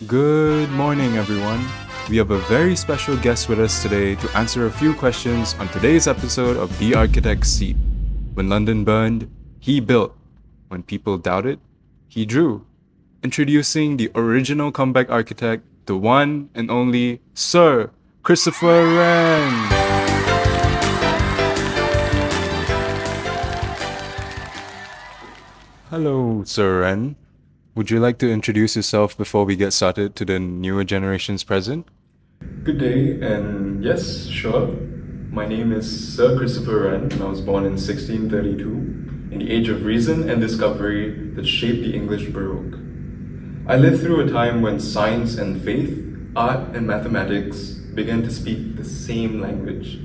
Good morning, everyone. We have a very special guest with us today to answer a few questions on today's episode of The Architect's Seat. When London burned, he built. When people doubted, he drew. Introducing the original comeback architect, the one and only Sir Christopher Wren. Hello, Sir Wren. Would you like to introduce yourself before we get started to the newer generations present? Good day, and yes, sure. My name is Sir Christopher Wren, and I was born in 1632, in the age of reason and discovery that shaped the English Baroque. I lived through a time when science and faith, art and mathematics began to speak the same language.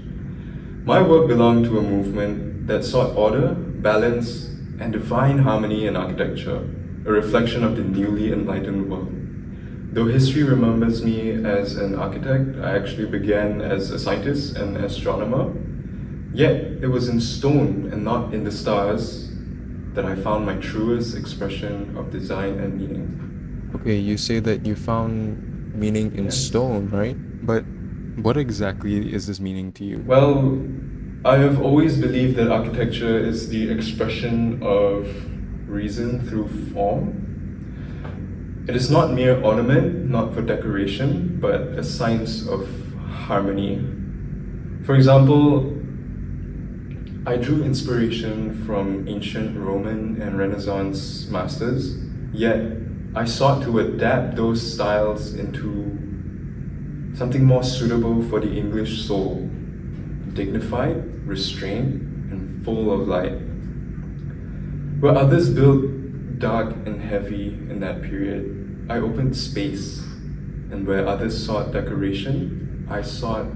My work belonged to a movement that sought order, balance, and divine harmony in architecture, a reflection of the newly enlightened world. Though history remembers me as an architect, I actually began as a scientist and astronomer. Yet it was in stone and not in the stars that I found my truest expression of design and meaning. Okay, you say that you found meaning in stone, right? But what exactly is this meaning to you? Well, I have always believed that architecture is the expression of reason through form. It is not mere ornament, not for decoration, but a science of harmony. For example, I drew inspiration from ancient Roman and Renaissance masters, yet I sought to adapt those styles into something more suitable for the English soul, dignified, restrained, and full of light. Where others built dark and heavy in that period, I opened space, and where others sought decoration, I sought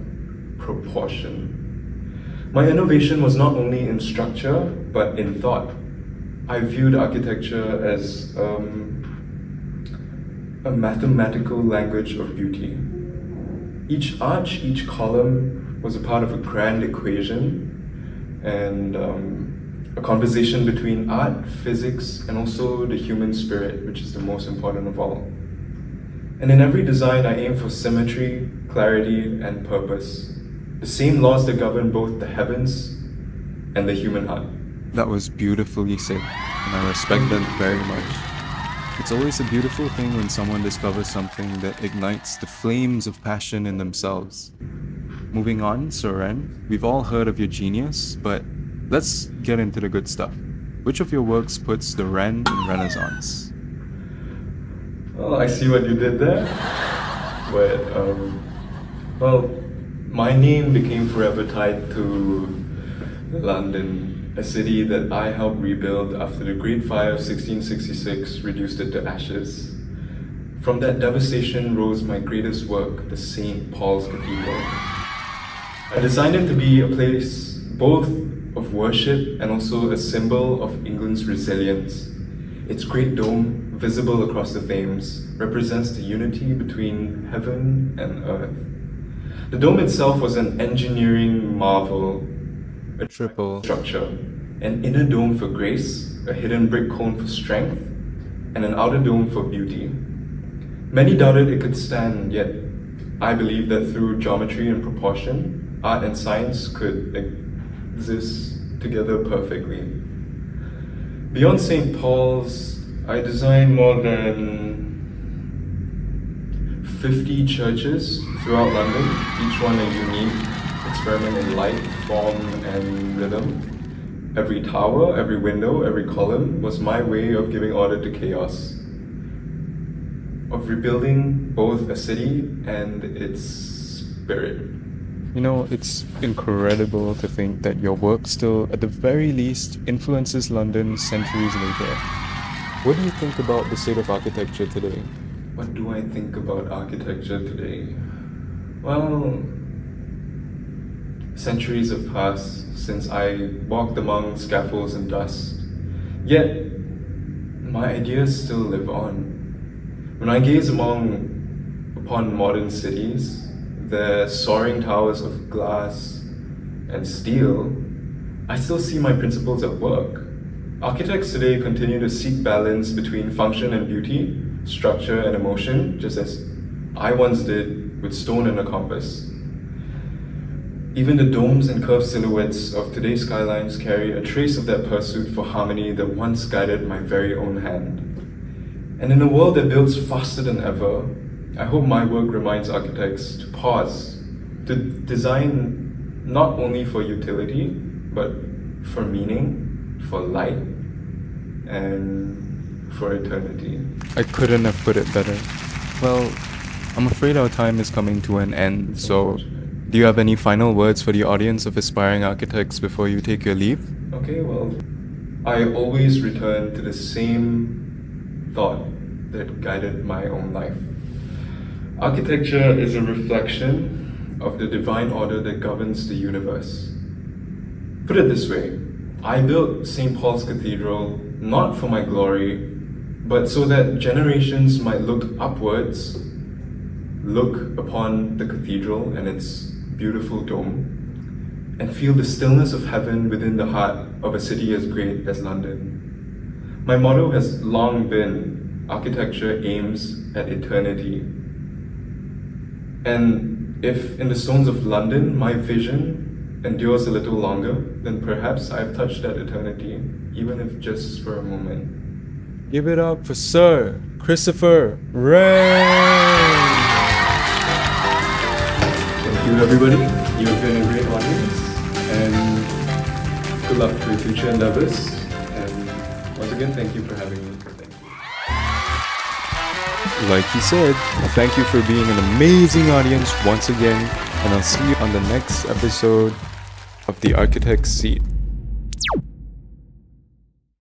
proportion. My innovation was not only in structure, but in thought. I viewed architecture as a mathematical language of beauty. Each arch, each column was a part of a grand equation, and a conversation between art, physics, and also the human spirit, which is the most important of all. And in every design, I aim for symmetry, clarity, and purpose. The same laws that govern both the heavens and the human heart. That was beautifully said, and I respect that very much. It's always a beautiful thing when someone discovers something that ignites the flames of passion in themselves. Moving on, Sir Wren, we've all heard of your genius, but let's get into the good stuff. Which of your works puts the Wren in Renaissance? Well, I see what you did there. But, my name became forever tied to London, a city that I helped rebuild after the Great Fire of 1666 reduced it to ashes. From that devastation rose my greatest work, the St. Paul's Cathedral. I designed it to be a place both of worship and also a symbol of England's resilience. Its great dome, visible across the Thames, represents the unity between heaven and earth. The dome itself was an engineering marvel, a Triple structure, an inner dome for grace, a hidden brick cone for strength, and an outer dome for beauty. Many doubted it could stand, yet I believe that through geometry and proportion, art and science could exist together perfectly. Beyond St. Paul's, I designed more than 50 churches throughout London, each one a unique experiment in light, form, and rhythm. Every tower, every window, every column was my way of giving order to chaos, of rebuilding both a city and its spirit. You know, it's incredible to think that your work still, at the very least, influences London centuries later. What do you think about the state of architecture today? What do I think about architecture today? Well, centuries have passed since I walked among scaffolds and dust. Yet, my ideas still live on. When I gaze upon modern cities, their soaring towers of glass and steel, I still see my principles at work. Architects today continue to seek balance between function and beauty, structure, and emotion, just as I once did with stone and a compass. Even the domes and curved silhouettes of today's skylines carry a trace of that pursuit for harmony that once guided my very own hand. And in a world that builds faster than ever, I hope my work reminds architects to pause, to design not only for utility, but for meaning, for light, and for eternity. I couldn't have put it better. Well, I'm afraid our time is coming to an end, so do you have any final words for the audience of aspiring architects before you take your leave? Okay, well, I always return to the same thought that guided my own life. Architecture is a reflection of the divine order that governs the universe. Put it this way, I built St. Paul's Cathedral not for my glory, but so that generations might look upwards, look upon the cathedral and its beautiful dome, and feel the stillness of heaven within the heart of a city as great as London. My motto has long been, architecture aims at eternity. And if in the stones of London my vision endures a little longer, then perhaps I've touched that eternity, even if just for a moment. Give it up for Sir Christopher Wren! Thank you, everybody. You have been a great audience, and good luck for your future endeavors. And once again, thank you for having me. Thank you. Like he said, thank you for being an amazing audience once again, and I'll see you on the next episode of The Architect's Seat.